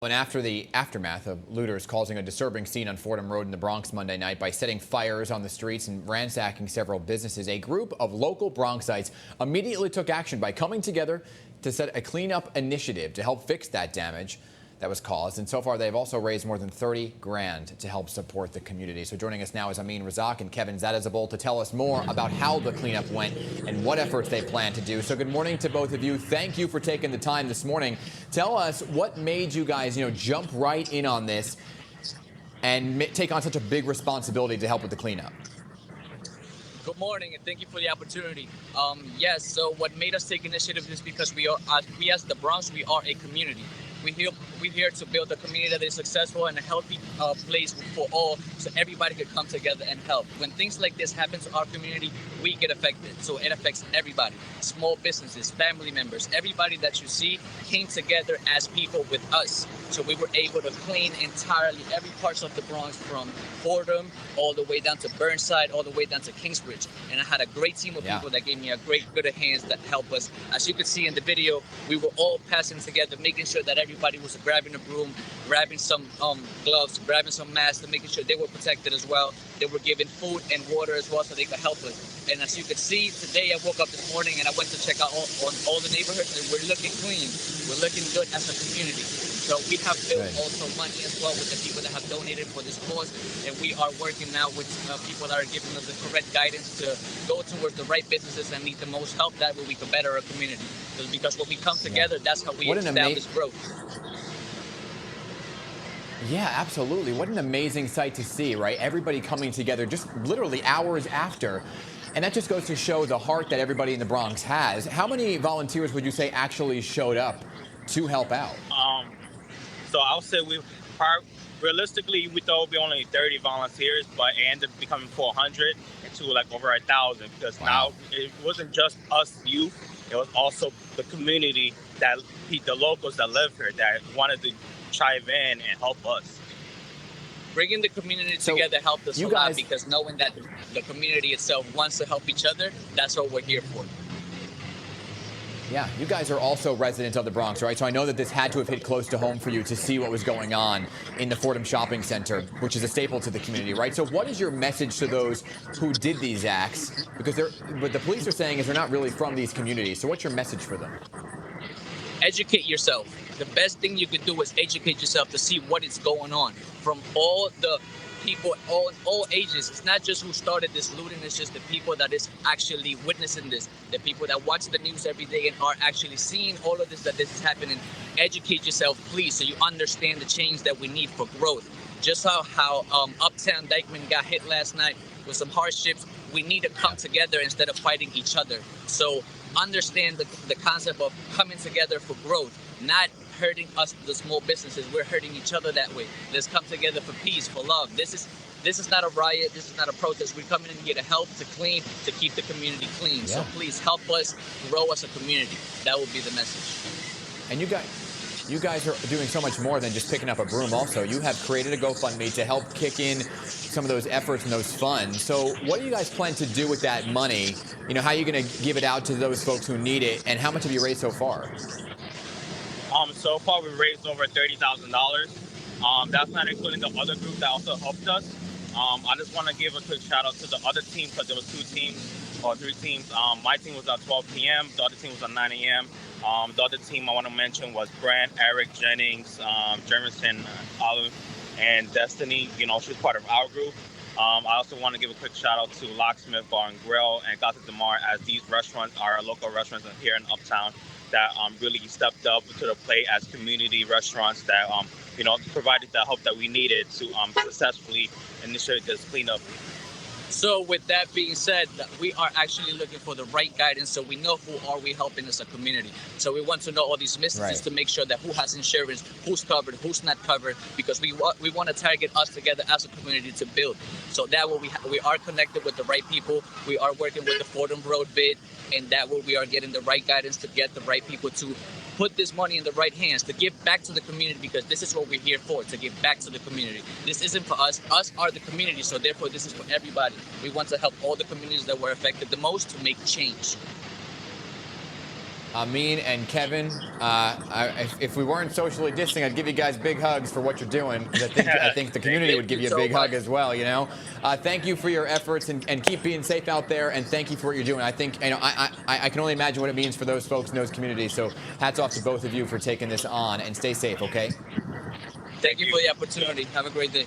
And after the aftermath of looters causing a disturbing scene on Fordham Road in the Bronx Monday night by setting fires on the streets and ransacking several businesses, a group of local Bronxites immediately took action by coming together to set a cleanup initiative to help fix that damage that was caused. And so far, they've also raised more than 30 grand to help support the community. So joining us now is Amin Razak and Kevin Zadazabol to tell us more about how the cleanup went and what efforts they plan to do. So good morning to both of you. Thank you for taking the time this morning. Tell us what made you guys, jump right in on this and take on such a big responsibility to help with the cleanup. Good morning, and thank you for the opportunity. Yes, so what made us take initiative is because we as the Bronx, we are a community. We're here to build a community that is successful and a healthy place for all, so everybody could come together and help. When things like this happen to our community, we get affected. So it affects everybody, small businesses, family members, everybody that you see came together as people with us. So we were able to clean entirely every part of the Bronx from Fordham all the way down to Burnside, all the way down to Kingsbridge. And I had a great team of people that gave me a great good of hands that helped us. As you could see in the video, we were all passing together, making sure that everybody was grabbing a broom, grabbing some gloves, grabbing some masks, and making sure they were protected as well. They were given food and water as well so they could help us. And as you could see, today I woke up this morning and I went to check out all the neighborhoods, and we're looking clean. We're looking good as a community. So we have built also money as well with the people that have donated for this cause, and we are working now with people that are giving us the correct guidance to go towards the right businesses that need the most help. That way we can better our community. Because when we come together, that's how we establish growth. Yeah, absolutely. What an amazing sight to see, right? Everybody coming together just literally hours after. And that just goes to show the heart that everybody in the Bronx has. How many volunteers would you say actually showed up to help out? So I'll say realistically, we thought it would be only 30 volunteers, but it ended up becoming 400 to like over 1,000, because now it wasn't just us youth, it was also the community, that the locals that live here that wanted to chive in and help us. Bringing the community together helped us a lot, because knowing that the community itself wants to help each other, that's what we're here for. Yeah, you guys are also residents of the Bronx, right? So I know that this had to have hit close to home for you to see what was going on in the Fordham Shopping Center, which is a staple to the community, right? So what is your message to those who did these acts? Because what the police are saying is they're not really from these communities. So what's your message for them? Educate yourself. The best thing you could do is educate yourself to see what is going on from all the people, all ages. It's not just who started this looting, it's just the people that is actually witnessing this, the people that watch the news every day and are actually seeing all of this, that this is happening. Educate yourself, please, so you understand the change that we need for growth. Just how Uptown Dykeman got hit last night with some hardships, we need to come together instead of fighting each other. So understand the concept of coming together for growth, not hurting us, the small businesses. We're hurting each other that way. Let's come together for peace, for love. This is not a riot. This is not a protest. We're coming in here to help, to clean, to keep the community clean. So please help us grow as a community. That will be the message. And you guys are doing so much more than just picking up a broom also. You have created a GoFundMe to help kick in some of those efforts and those funds. So what do you guys plan to do with that money? How are you going to give it out to those folks who need it? And how much have you raised so far? So far we've raised over $30,000. That's not including the other group that also helped us. I just want to give a quick shout out to the other team, because there was 2 teams or 3 teams. My team was at 12 p.m. The other team was at 9 a.m. The other team I want to mention was Brand, Eric, Jennings, Jermison, Olive, and Destiny. She's part of our group. I also want to give a quick shout out to Locksmith Bar and Grill and Gato Demar, as these restaurants are local restaurants here in Uptown that really stepped up to the plate as community restaurants that provided the help that we needed to successfully initiate this cleanup. So with that being said, we are actually looking for the right guidance, so we know who are we helping as a community. So we want to know all these businesses to make sure that who has insurance, who's covered, who's not covered, because we want to target us together as a community to build. So that way we are connected with the right people. We are working with the Fordham Road bid, and that way we are getting the right guidance to get the right people to put this money in the right hands, to give back to the community, because this is what we're here for, to give back to the community. This isn't for us. Us are the community, so therefore this is for everybody. We want to help all the communities that were affected the most to make change. Amin and Kevin, if we weren't socially distancing, I'd give you guys big hugs for what you're doing, because I think the community would give you a big hug as well. You know, thank you for your efforts and keep being safe out there, and thank you for what you're doing. I think I can only imagine what it means for those folks in those communities. So hats off to both of you for taking this on, and stay safe. Okay. Thank you for the opportunity. Have a great day.